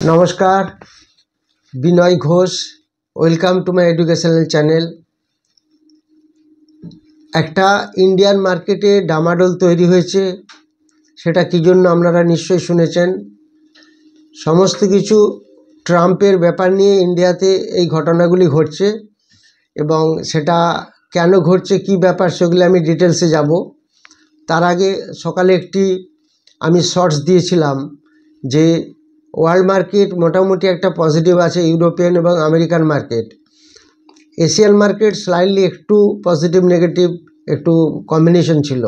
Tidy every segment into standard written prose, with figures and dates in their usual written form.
নমস্কার, Binoy Ghosh. Welcome to my educational channel. একটা Indian মার্কেটে ডামাডোল তৈরি হয়েছে, সেটা কী জন্য আপনারা নিশ্চয়ই শুনেছেন। সমস্ত কিছু ট্রাম্পের ব্যাপার নিয়ে ইন্ডিয়াতে এই ঘটনাগুলি ঘটছে এবং সেটা কেন ঘটছে, কী ব্যাপার, সেগুলো আমি ডিটেলসে যাব। তার আগে সকালে আমি শর্টস দিয়েছিলাম যে ওয়ার্ল্ড মার্কেট মোটামুটি একটা পজিটিভ আছে, ইউরোপিয়ান এবং American market. Asian market slightly একটু পজিটিভ নেগেটিভ একটু কম্বিনেশন ছিল,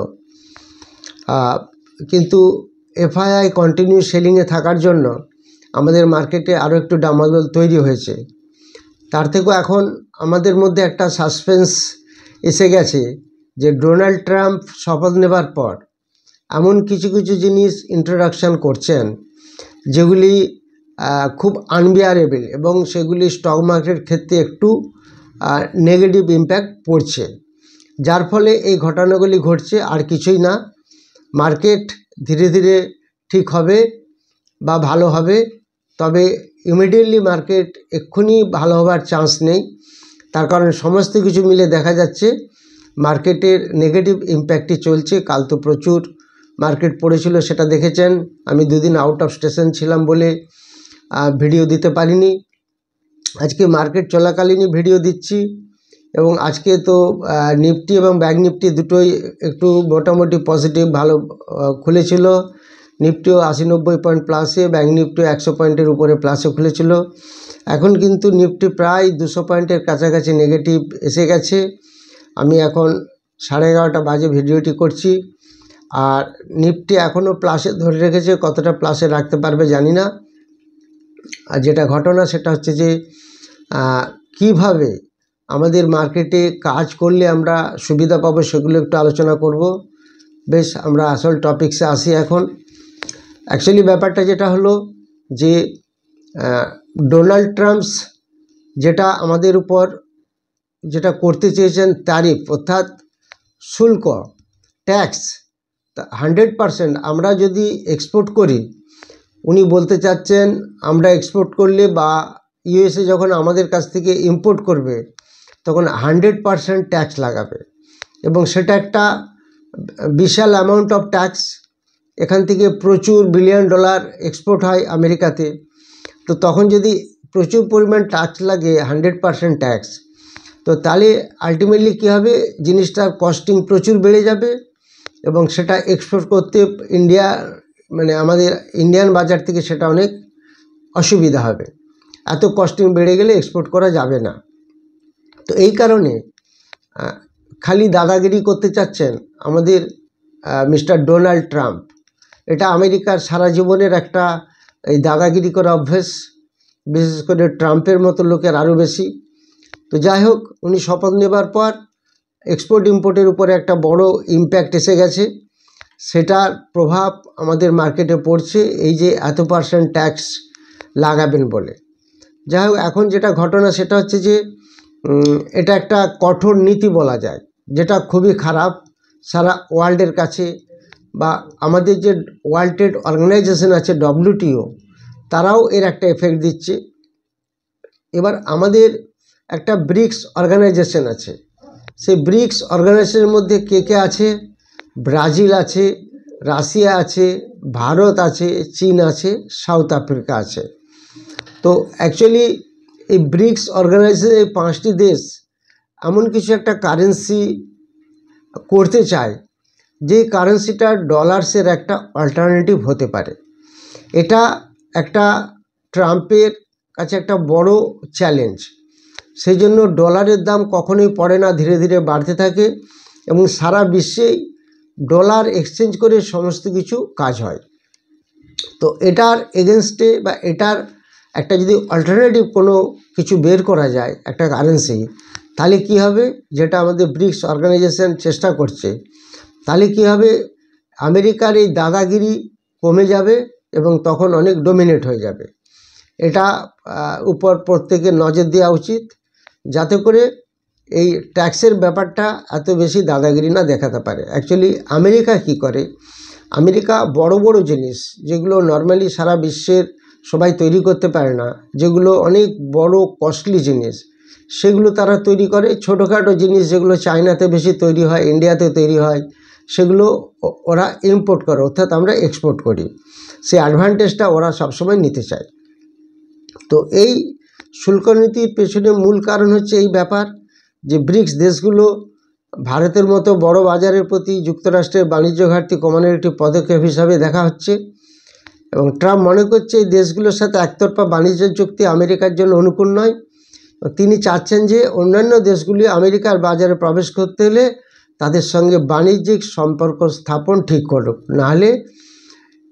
কিন্তু এফআইআই কন্টিনিউ সেলিংয়ে থাকার জন্য আমাদের মার্কেটে আরও একটু ডামাডোল তৈরি হয়েছে। তার থেকেও এখন আমাদের মধ্যে একটা সাসপেন্স এসে গেছে যে ডোনাল্ড ট্রাম্প শপথ নেবার পর এমন কিছু কিছু জিনিস ইন্ট্রোডাকশান করছেন যেগুলি খুব আনবিয়ারেবল এবং সেগুলি স্টক মার্কেট ক্ষেত্রে একটু নেগেটিভ ইম্প্যাক্ট পড়ছে, যার ফলে এই ঘটনাগুলি ঘটছে। আর কিছুই না, মার্কেট ধীরে ধীরে ঠিক হবে বা ভালো হবে, তবে ইমিডিয়েটলি মার্কেট এক্ষুনি ভালো হবার চান্স নেই। তার কারণ সমস্ত কিছু মিলে দেখা যাচ্ছে মার্কেটের নেগেটিভ ইম্প্যাক্টই চলছে। কাল তো প্রচুর মার্কেট পড়েছিল, সেটা দেখেছেন। আমি দুদিন আউট অফ স্টেশন ছিলাম বলে ভিডিও দিতে পারিনি। আজকে মার্কেট চলাকালীনই ভিডিও দিচ্ছি এবং আজকে তো নিফটি এবং ব্যাংক নিফটি দুটোই একটু মোটামুটি পজিটিভ ভালো খুলেছিল। নিফটিও 80-90 পয়েন্ট প্লাসে, ব্যাংক নিফটিও 100 পয়েন্টের উপরে প্লাসে খুলেছিল। এখন কিন্তু নিফটি প্রায় 200 পয়েন্টের কাছাকাছি নেগেটিভ এসে গেছে। আমি এখন 11:30 বাজে ভিডিওটি করছি, আর নিফটি এখনও প্লাসে ধরে রেখেছে। কতটা প্লাসে রাখতে পারবে জানি না। আর যেটা ঘটনা সেটা হচ্ছে যে কিভাবে আমাদের মার্কেটে কাজ করলে আমরা সুবিধা পাবো সেগুলো একটু আলোচনা করব। বেশ, আমরা আসল টপিকসে আসি এখন। অ্যাকচুয়ালি ব্যাপারটা যেটা হলো যে ডোনাল্ড ট্রাম্পস যেটা আমাদের উপর যেটা করতে চেয়েছেন, ট্যারিফ অর্থাৎ শুল্ক, ট্যাক্স 100%। আমরা যদি এক্সপোর্ট করি, উনি বলতে চাচ্ছেন আমরা এক্সপোর্ট করলে বা ইউএসএ যখন আমাদের কাছ থেকে ইম্পোর্ট করবে তখন 100% ট্যাক্স লাগাবে এবং সেটা একটা বিশাল অ্যামাউন্ট অফ ট্যাক্স। এখান থেকে প্রচুর $1 বিলিয়ন এক্সপোর্ট হয় আমেরিকাতে। তো তখন যদি প্রচুর পরিমাণ ট্যাক্স লাগে, 100% ট্যাক্স, তো তাহলে আলটিমেটলি কী হবে, জিনিসটার কস্টিং প্রচুর বেড়ে যাবে এবং সেটা এক্সপোর্ট করতে ইন্ডিয়া মানে আমাদের ইন্ডিয়ান বাজার থেকে সেটা অনেক অসুবিধা হবে। এত কস্টিং বেড়ে গেলে এক্সপোর্ট করা যাবে না। তো এই কারণে খালি দাদাগিরি করতে চাচ্ছেন আমাদের মিস্টার ডোনাল্ড ট্রাম্প। এটা আমেরিকার সারা জীবনের একটা এই দাদাগিরি করা অভ্যেস, বিশেষ করে ট্রাম্পের মতো লোকের আরও বেশি। তো যাই হোক, উনি শপথ নেবার পর এক্সপোর্ট ইম্পোর্টের উপরে একটা বড় ইম্প্যাক্ট এসে গেছে। সেটার প্রভাব আমাদের মার্কেটে পড়ছে, এই যে এত % ট্যাক্স লাগাবেন বলে। যাই হোক, এখন যেটা ঘটনা সেটা হচ্ছে যে এটা একটা কঠোর নীতি বলা যায়, যেটা খুবই খারাপ সারা ওয়ার্ল্ডের কাছে। বা আমাদের যে ওয়ার্ল্ড ট্রেড অর্গানাইজেশন আছে WTO, তারাও এর একটা এফেক্ট দিচ্ছে। এবার আমাদের একটা ব্রিক্স অর্গানাইজেশন আছে, সেই ব্রিক্স অর্গানাইজেশনের মধ্যে কে কে আছে? ব্রাজিল আছে, রাশিয়া আছে, ভারত আছে, চীন আছে, সাউথ আফ্রিকা আছে। তো অ্যাকচুয়ালি এই ব্রিক্স অর্গানাইজেশনের 5টি দেশ এমন কিছু একটা কারেন্সি করতে চায় যে কারেন্সিটা ডলার্সের একটা অল্টারনেটিভ হতে পারে। এটা একটা ট্রাম্পের কাছে একটা বড় চ্যালেঞ্জ। সেই জন্য ডলারের দাম কখনোই পড়ে না, ধীরে ধীরে বাড়তে থাকে এবং সারা বিশ্বেই ডলার এক্সচেঞ্জ করে সমস্ত কিছু কাজ হয়। তো এটার এগেনস্টে বা এটার একটা যদি অল্টারনেটিভ কোনো কিছু বের করা যায় একটা কারেন্সি, তাহলে কি হবে, যেটা আমাদের ব্রিক্স অর্গানাইজেশন চেষ্টা করছে, তাহলে কি হবে, আমেরিকার এই দাদাগিরি কমে যাবে এবং তখন অনেক ডোমিনেট হয়ে যাবে। এটা উপর প্রত্যেকের নজর দেওয়া উচিত, যাতে করে এই ট্যাক্সের ব্যাপারটা এত বেশি দাদাগিরি না দেখাতে পারে। অ্যাকচুয়ালি আমেরিকা কি করে, আমেরিকা বড় বড় জিনিস যেগুলো নর্মালি সারা বিশ্বের সবাই তৈরি করতে পারে না, যেগুলো অনেক বড় কস্টলি জিনিস সেগুলো তারা তৈরি করে। ছোটোখাটো জিনিস যেগুলো চায়নাতে বেশি তৈরি হয়, ইন্ডিয়াতে তৈরি হয়, সেগুলো ওরা ইম্পোর্ট করে, অর্থাৎ আমরা এক্সপোর্ট করি। সেই অ্যাডভান্টেজটা ওরা সবসময় নিতে চায়। তো এই শুল্ক নীতির পেছনে মূল কারণ হচ্ছে এই ব্যাপার যে ব্রিক্স দেশগুলো ভারতের মতো বড় বাজারের প্রতি যুক্তরাষ্ট্রের বাণিজ্য ঘাটতি কমানোর একটি পদক্ষেপ হিসাবে দেখা হচ্ছে, এবং ট্রাম্প মনে করছে এই দেশগুলোর সাথে একতরফা বাণিজ্য চুক্তি আমেরিকার জন্য অনুকূল নয়। তিনি চাচ্ছেন যে অন্যান্য দেশগুলি আমেরিকার বাজারে প্রবেশ করতে হলে তাদের সঙ্গে বাণিজ্যিক সম্পর্ক স্থাপন ঠিক করুক, নাহলে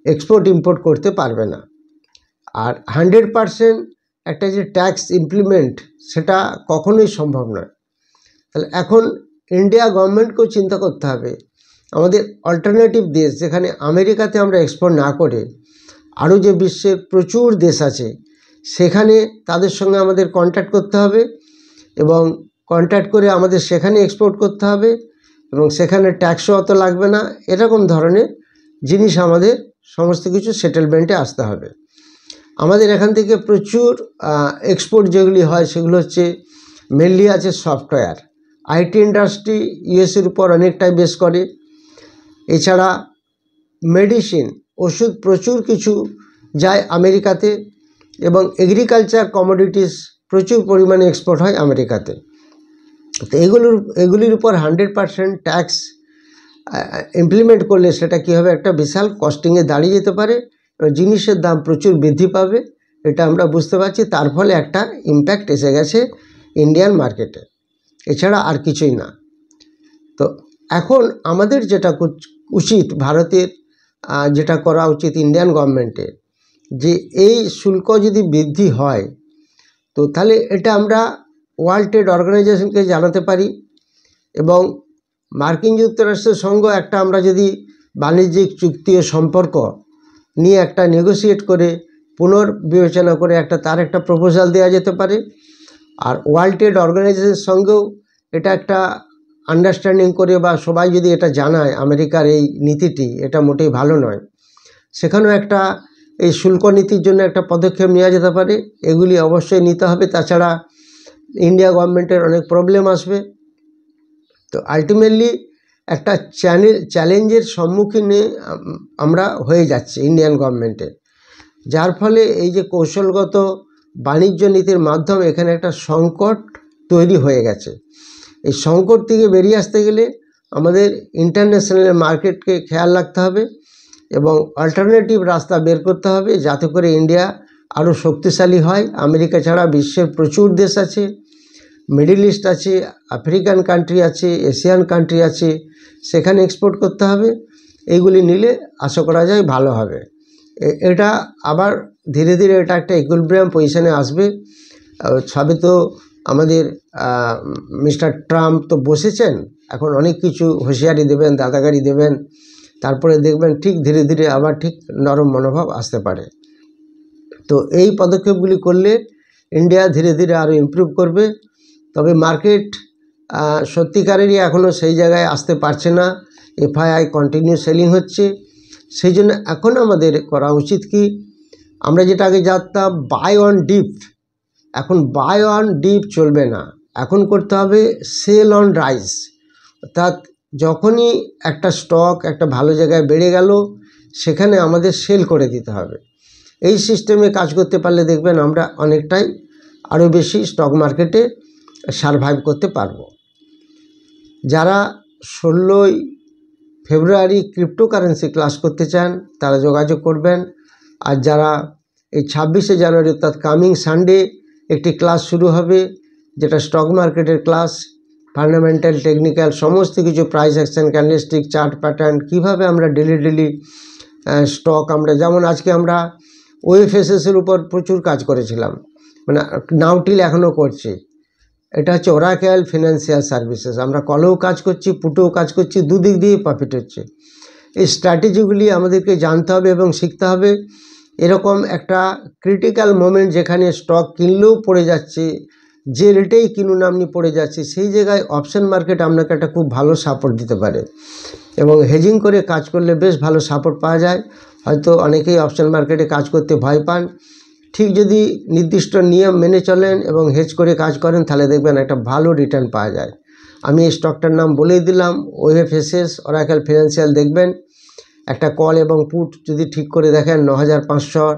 এক্সপোর্ট ইম্পোর্ট করতে পারবে না। আর 100% একটা যে ট্যাক্স ইমপ্লিমেন্ট, সেটা কখনোই সম্ভব নয়। তাহলে এখন ইন্ডিয়া গভর্নমেন্টকেও চিন্তা করতে হবে, আমাদের অল্টারনেটিভ দেশ যেখানে আমেরিকাতে আমরা এক্সপোর্ট না করে আরও যে বিশ্বের প্রচুর দেশ আছে সেখানে তাদের সঙ্গে আমাদের কন্ট্যাক্ট করতে হবে, এবং কন্ট্যাক্ট করে আমাদের সেখানে এক্সপোর্ট করতে হবে, এবং সেখানে ট্যাক্সও অত লাগবে না। এরকম ধরনের জিনিস আমাদের সমস্ত কিছু সেটেলমেন্টে আসতে হবে। আমাদের এখান থেকে প্রচুর এক্সপোর্ট যেগুলি হয় সেগুলো হচ্ছে মেনলি আছে সফটওয়্যার, আইটি ইন্ডাস্ট্রি ইউএসের উপর অনেকটাই বেস করে। এছাড়া মেডিসিন, ওষুধ প্রচুর কিছু যায় আমেরিকাতে, এবং এগ্রিকালচার কমোডিটিস প্রচুর পরিমাণে এক্সপোর্ট হয় আমেরিকাতে। তো এগুলির উপর 100% ট্যাক্স ইমপ্লিমেন্ট করলে সেটা কী হবে, একটা বিশাল কস্টিংয়ে দাঁড়িয়ে যেতে পারে, জিনিসের দাম প্রচুর বৃদ্ধি পাবে, এটা আমরা বুঝতে পারছি। তার ফলে একটা ইম্প্যাক্ট এসে গেছে ইন্ডিয়ান মার্কেটে, এছাড়া আর কিছুই না। তো এখন আমাদের যেটা উচিত, ভারতের যেটা করা উচিত ইন্ডিয়ান গভর্নমেন্টের, যে এই শুল্ক যদি বৃদ্ধি হয় তো তাহলে এটা আমরা ওয়ার্ল্ড ট্রেড অর্গানাইজেশনকে জানাতে পারি, এবং মার্কিন যুক্তরাষ্ট্রের সঙ্গে একটা আমরা যদি বাণিজ্যিক চুক্তি ও সম্পর্ক নিয়ে একটা নেগোসিয়েট করে পুনর্বিবেচনা করে তার একটা প্রপোজাল দেওয়া যেতে পারে। আর ওয়ার্ল্ড ট্রেড অর্গানাইজেশনের সঙ্গেও এটা একটা আন্ডারস্ট্যান্ডিং করে, বা সবাই যদি এটা জানায় আমেরিকার এই নীতিটি এটা মোটেই ভালো নয়, সেখানেও একটা এই শুল্ক নীতির জন্য একটা পদক্ষেপ নেওয়া যেতে পারে। এগুলি অবশ্যই নিতে হবে, তাছাড়া ইন্ডিয়া গভর্নমেন্টের অনেক প্রবলেম আসবে। তো আলটিমেটলি একটা চ্যালেঞ্জের সম্মুখীনে আমরা হয়ে যাচ্ছি ইন্ডিয়ান গভর্নমেন্টে, যার ফলে এই যে কৌশলগত বাণিজ্য নীতির মাধ্যমে এখানে একটা সংকট তৈরি হয়ে গেছে। এই সংকট থেকে বেরিয়ে আসতে গেলে আমাদের ইন্টারন্যাশনাল মার্কেটকে খেয়াল রাখতে হবে, এবং অল্টারনেটিভ রাস্তা বের করতে হবে, যাতে করে ইন্ডিয়া আরও শক্তিশালী হয়। আমেরিকা ছাড়া বিশ্বের প্রচুর দেশ আছে, মিডল ইস্ট আছে, আফ্রিকান কান্ট্রি আছে, এশিয়ান কান্ট্রি আছে, সেখানে এক্সপোর্ট করতে হবে। এইগুলি নিলে আশা করা যায় ভালো হবে। এটা আবার ধীরে ধীরে এটা একটা ইকুইলিব্রিয়াম পজিশনে আসবে। সবে তো আমাদের মিস্টার ট্রাম্প তো বসেছেন, এখন অনেক কিছু হুঁশিয়ারি দেবেন, দাদাগারি দেবেন, তারপরে দেখবেন ঠিক ধীরে ধীরে আবার ঠিক নরম মনোভাব আসতে পারে। তো এই পদক্ষেপগুলি করলে ইন্ডিয়া ধীরে ধীরে আরও ইমপ্রুভ করবে। তবে মার্কেট সত্যিকারেরই এখনও সেই জায়গায় আসতে পারছে না, এফআইআই কন্টিনিউ সেলিং হচ্ছে। সেই জন্য এখন আমাদের করা উচিত কি, আমরা যেটা আগে জানতাম বাই অন ডিপ, এখন বাই অন ডিপ চলবে না, এখন করতে হবে সেল অন রাইজ। অর্থাৎ যখনই একটা স্টক একটা ভালো জায়গায় বেড়ে গেল সেখানে আমাদের সেল করে দিতে হবে। এই সিস্টেমে কাজ করতে পারলে দেখবেন আমরা অনেকটাই আরও বেশি স্টক মার্কেটে সারভাইভ করতে পারবো। যারা 16ই ফেব্রুয়ারি ক্রিপ্টোকারেন্সি ক্লাস করতে চান তারা যোগাযোগ করবেন। আর যারা এই 26শে জানুয়ারি অর্থাৎ কামিং সানডে একটি ক্লাস শুরু হবে, যেটা স্টক মার্কেটের ক্লাস, ফান্ডামেন্টাল টেকনিক্যাল সমস্ত কিছু, price action, candlestick, chart pattern, কীভাবে আমরা ডেলি স্টক, আমরা যেমন আজকে আমরা ওএফএসএসের উপর প্রচুর কাজ করেছিলাম, মানে নাউটিল এখনও করছি। এটা হচ্ছে ওরাকেল ফিনান্সিয়াল সার্ভিসেস, আমরা কলেও কাজ করছি, পুটেও কাজ করছি, দুদিক দিয়ে প্রফিট হচ্ছে। এই স্ট্র্যাটেজিগুলি আমাদেরকে জানতে হবে এবং শিখতে হবে। এরকম একটা ক্রিটিক্যাল মোমেন্ট যেখানে স্টক কিনলেও পড়ে যাচ্ছে, যে রেটেই কিনুন আপনি পড়ে যাচ্ছে, সেই জায়গায় অপশন মার্কেট আপনাকে একটা খুব ভালো সাপোর্ট দিতে পারে, এবং হেজিং করে কাজ করলে বেশ ভালো সাপোর্ট পাওয়া যায়। হয়তো অনেকেই অপশন মার্কেটে কাজ করতে ভয় পান, ঠিক যদি নির্দিষ্ট নিয়ম মেনে চলেন এবং হেজ করে কাজ করেন তাহলে দেখবেন একটা ভালো রিটার্ন পাওয়া যায়। আমি এই স্টকটার নাম বলেই দিলাম, OFSS অরাকেল ফিনান্সিয়াল। দেখবেন একটা কল এবং পুট যদি ঠিক করে দেখেন 9500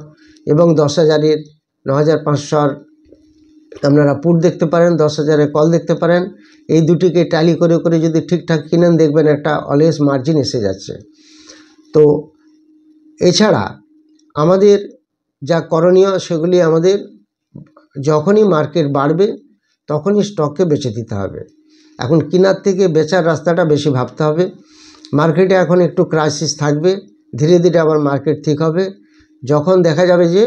এবং 10,000-এর 9500 আপনারা পুট দেখতে পারেন, 10,000-এর কল দেখতে পারেন। এই দুটিকে ট্যালি করে করে যদি ঠিকঠাক কিনেন দেখবেন একটা অলওয়েজ মার্জিন এসে যাচ্ছে। তো এছাড়া আমাদের যা করণীয় সেগুলি আমাদের যখনই মার্কেট বাড়বে তখনই স্টককে বেচে দিতে হবে। এখন কেনার থেকে বেচার রাস্তাটা বেশি ভাবতে হবে। মার্কেটে এখন একটু ক্রাইসিস থাকবে, ধীরে ধীরে আবার মার্কেট ঠিক হবে। যখন দেখা যাবে যে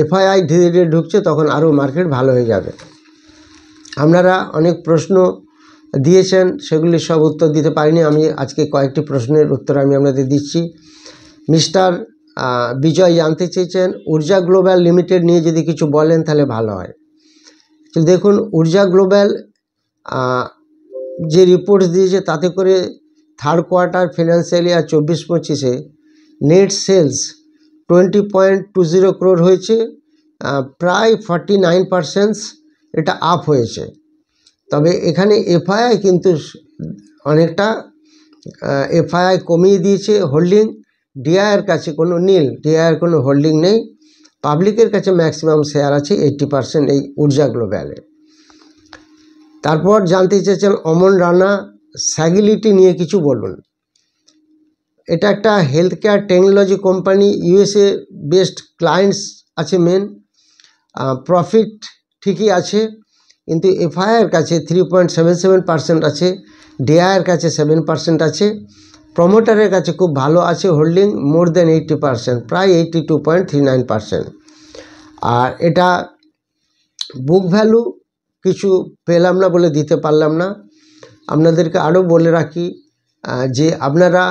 FII ধীরে ধীরে ঢুকছে তখন আরও মার্কেট ভালো হয়ে যাবে। আপনারা অনেক প্রশ্ন দিয়েছেন, সেগুলি সব উত্তর দিতে পারিনি। আমি আজকে কয়েকটি প্রশ্নের উত্তর আমি আপনাদের দিচ্ছি। মিস্টার বিজয় জানতে চেয়েছেন ঊর্জা গ্লোবাল লিমিটেড নিয়ে যদি কিছু বলেন তাহলে ভালো হয়। তো দেখুন, ঊর্জা গ্লোবাল যে রিপোর্টস দিয়েছে তাতে করে থার্ড কোয়ার্টার ফিনান্সিয়াল ইয়ার 24-25-এ নেট সেলস 20.20 crore হয়েছে, প্রায় 49% এটা আপ হয়েছে। তবে এখানে FII কিন্তু অনেকটা FII কমিয়ে দিয়েছে হোল্ডিং। ডিআইয়ের কাছে কোনো নীল, ডিআইয়ের কোনো হোল্ডিং নেই। পাবলিকের কাছে ম্যাক্সিমাম শেয়ার আছে 80% এই ঊর্জা গ্লোবালে। তারপর জানতে চেয়েছেন অমন রানা স্যাগিলিটি নিয়ে কিছু বলুন। এটা একটা health care technology company, USA based clients আছে মেন। প্রফিট ঠিকই আছে, কিন্তু FIIয়ের কাছে 3.77% আছে, ডিআইয়ের কাছে 7% আছে। প্রমোটারের কাছে খুব ভালো আছে হোল্ডিং, মোর দেন 80%, প্রায় 82.39%। আর এটা বুক ভ্যালু কিছু পেলাম না বলে দিতে পারলাম না। আপনাদেরকে আরও বলে রাখি যে আপনারা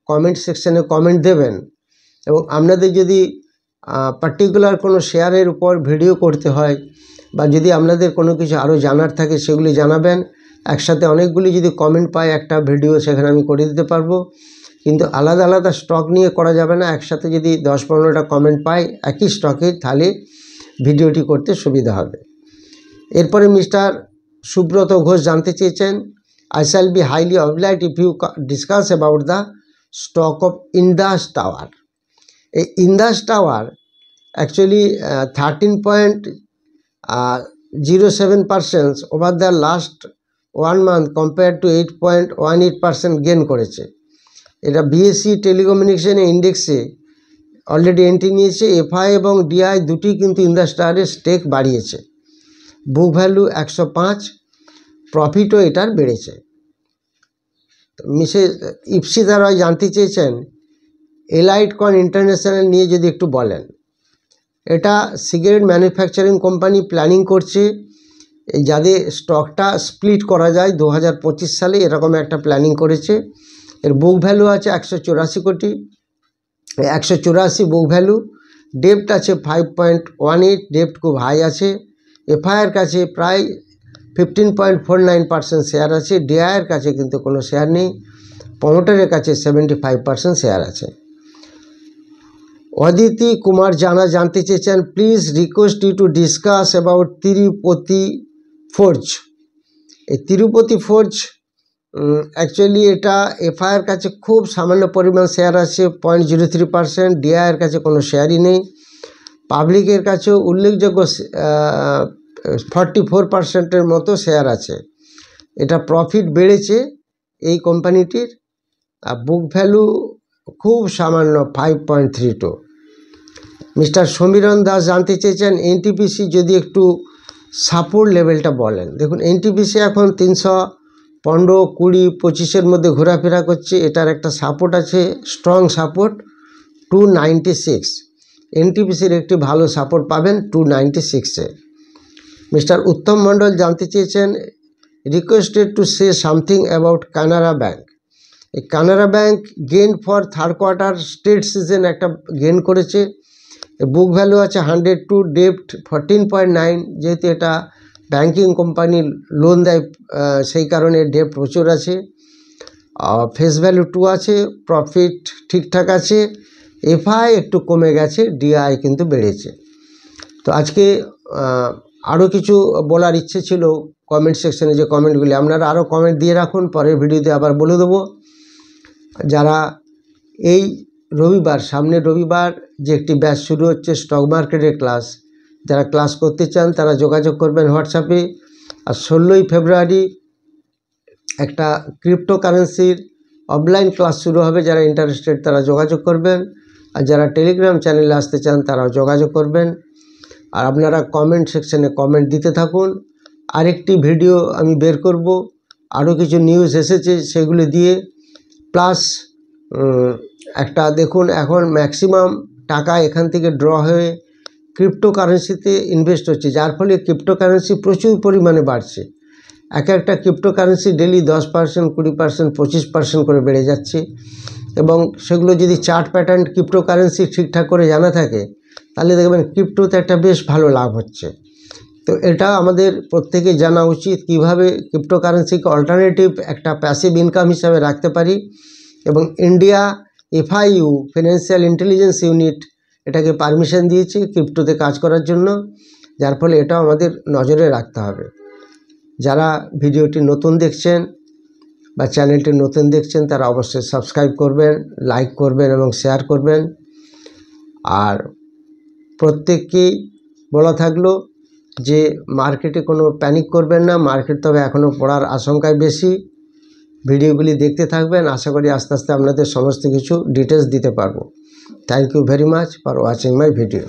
কমেন্ট সেকশানে কমেন্ট দেবেন, এবং আপনাদের যদি পার্টিকুলার কোনো শেয়ারের উপর ভিডিও করতে হয় বা যদি আপনাদের কোনো কিছু আরও জানার থাকে সেগুলি জানাবেন। একসাথে অনেকগুলি যদি কমেন্ট পাই একটা ভিডিও সেখানে আমি করে দিতে পারবো, কিন্তু আলাদা আলাদা স্টক নিয়ে করা যাবে না। একসাথে যদি 10-15টা কমেন্ট পাই একই স্টকে তাহলে ভিডিওটি করতে সুবিধা হবে। এরপরে মিস্টার সুব্রত ঘোষ জানতে চেয়েছেন I shall be highly obliged if you discuss about the stock of Indus Tower. এই Indus Tower actually 13.07% over the last 1 month compared to 8.18% gain করেছে। এটা BSE টেলিকমিউনিকেশন ইন্ডেক্সে অলরেডি এন্ট্রি নিয়েছে। FI এবং DI দুটি কিন্তু Indus টাওয়ারের stake বাড়িয়েছে। Book value 105, প্রফিটও এটার বেড়েছে। মিসেস ইপসিতা রয় জানতে চেয়েছেন এলাইট কন ইন্টারন্যাশনাল নিয়ে যদি একটু বলেন। এটা সিগারেট ম্যানুফ্যাকচারিং কোম্পানি প্ল্যানিং করছে যাদের স্টকটা স্প্লিট করা যায় 2025 সালে, এরকম একটা প্ল্যানিং করেছে। এর বুক ভ্যালু আছে 184 কোটি, 184 বুক ভ্যালু। ডেপ্ট আছে 5.18, ডেপ্ট খুব হাই আছে। FIIয়ের কাছে প্রায় 15.49% শেয়ার আছে, ডিআইয়ের কাছে কিন্তু কোনো শেয়ার নেই। প্রমোটারের কাছে 75% শেয়ার আছে। অদিতি কুমার জানতে চেয়েছেন please request you to discuss about Tirupati Forge. এই তিরুপতি ফোর্জ অ্যাকচুয়ালি এটা FIIয়ের কাছে খুব সামান্য পরিমাণ শেয়ার আছে 0.03%, ডিআইয়ের কাছে কোনো শেয়ারই নেই। পাবলিকের কাছেও উল্লেখযোগ্য 44%-এর মতো শেয়ার আছে। এটা প্রফিট বেড়েছে এই কোম্পানিটির। বুক ভ্যালু খুব সামান্য 5.32। মিস্টার সমীরণ দাস জানতে চেয়েছেন NTPC যদি একটু সাপোর্ট লেভেলটা বলেন। দেখুন, NTPC এখন 315, 20, 25-এর মধ্যে ঘোরাফেরা করছে। এটার একটা সাপোর্ট আছে, স্ট্রং সাপোর্ট 296। NTPCর একটি ভালো সাপোর্ট পাবেন 296-এ। মিস্টার উত্তম মণ্ডল জানতে চেয়েছেন requested to say something about Canara bank. এই Canara bank gain for third quarter state season একটা গেন করেছে। বুক ভ্যালু আছে 102, ডেপ্ট 14.9। যেহেতু এটা ব্যাঙ্কিং কোম্পানি লোন দেয় সেই কারণে ডেপ্ট প্রচুর আছে। ফেস ভ্যালু 2 আছে, প্রফিট ঠিকঠাক আছে। FI একটু কমে গেছে, DI কিন্তু বেড়েছে। তো আজকে আরও কিছু বলার ইচ্ছে ছিল কমেন্ট সেকশনে, যে কমেন্টগুলি আপনারা আরও কমেন্ট দিয়ে রাখুন, পরের ভিডিওতে আবার বলে দেবো। যারা এই রবিবার, সামনের রবিবার যে একটি ব্যাচ শুরু হচ্ছে স্টক মার্কেটের ক্লাস, যারা ক্লাস করতে চান তারা যোগাযোগ করবেন হোয়াটসঅ্যাপে। আর 16ই ফেব্রুয়ারি একটা ক্রিপ্টোকারেন্সির অফলাইন ক্লাস শুরু হবে, যারা ইন্টারেস্টেড তারা যোগাযোগ করবেন। আর যারা টেলিগ্রাম চ্যানেলে আসতে চান তারাও যোগাযোগ করবেন। আর আপনারা কমেন্ট সেকশনে কমেন্ট দিতে থাকুন। আরেকটি ভিডিও আমি বের করব, আরও কিছু নিউজ এসেছে সেগুলি দিয়ে। প্লাস একটা দেখুন, এখন ম্যাক্সিমাম টাকা এখান থেকে ড্র হয়ে ক্রিপ্টোকারেন্সিতে ইনভেস্ট হচ্ছে, যার ফলে ক্রিপ্টোকারেন্সি প্রচুর পরিমাণে বাড়ছে। একটা ক্রিপ্টোকারেন্সি ডেলি 10%, 20%, 25% করে বেড়ে যাচ্ছে। এবং সেগুলো যদি চার্ট প্যাটার্ন ক্রিপ্টোকারেন্সি ঠিকঠাক করে জানা থাকে তাহলে দেখবেন ক্রিপ্টোতে একটা বেশ ভালো লাভ হচ্ছে। তো এটা আমাদের প্রত্যেকে জানা উচিত, কিভাবে ক্রিপ্টোকারেন্সিকে অল্টারনেটিভ একটা প্যাসিভ ইনকাম হিসাবে রাখতে পারি। এবং India FIU financial intelligence unit এটাকে পারমিশন দিয়েছে ক্রিপ্টোতে কাজ করার জন্য, যার ফলে এটাও আমাদের নজরে রাখতে হবে। যারা ভিডিওটি নতুন দেখছেন বা চ্যানেলটি নতুন দেখছেন তারা অবশ্যই সাবস্ক্রাইব করবেন, লাইক করবেন এবং শেয়ার করবেন। আর প্রত্যেককেই বলা থাকলো যে মার্কেটে কোনো প্যানিক করবেন না, মার্কেট তবে এখনও পড়ার আশঙ্কায় বেশি। ভিডিওগুলি দেখতে থাকবেন, আশা করি আস্তে আস্তে আপনাদের সমস্ত কিছু ডিটেলস দিতে পারবো। Thank you very much for watching my video.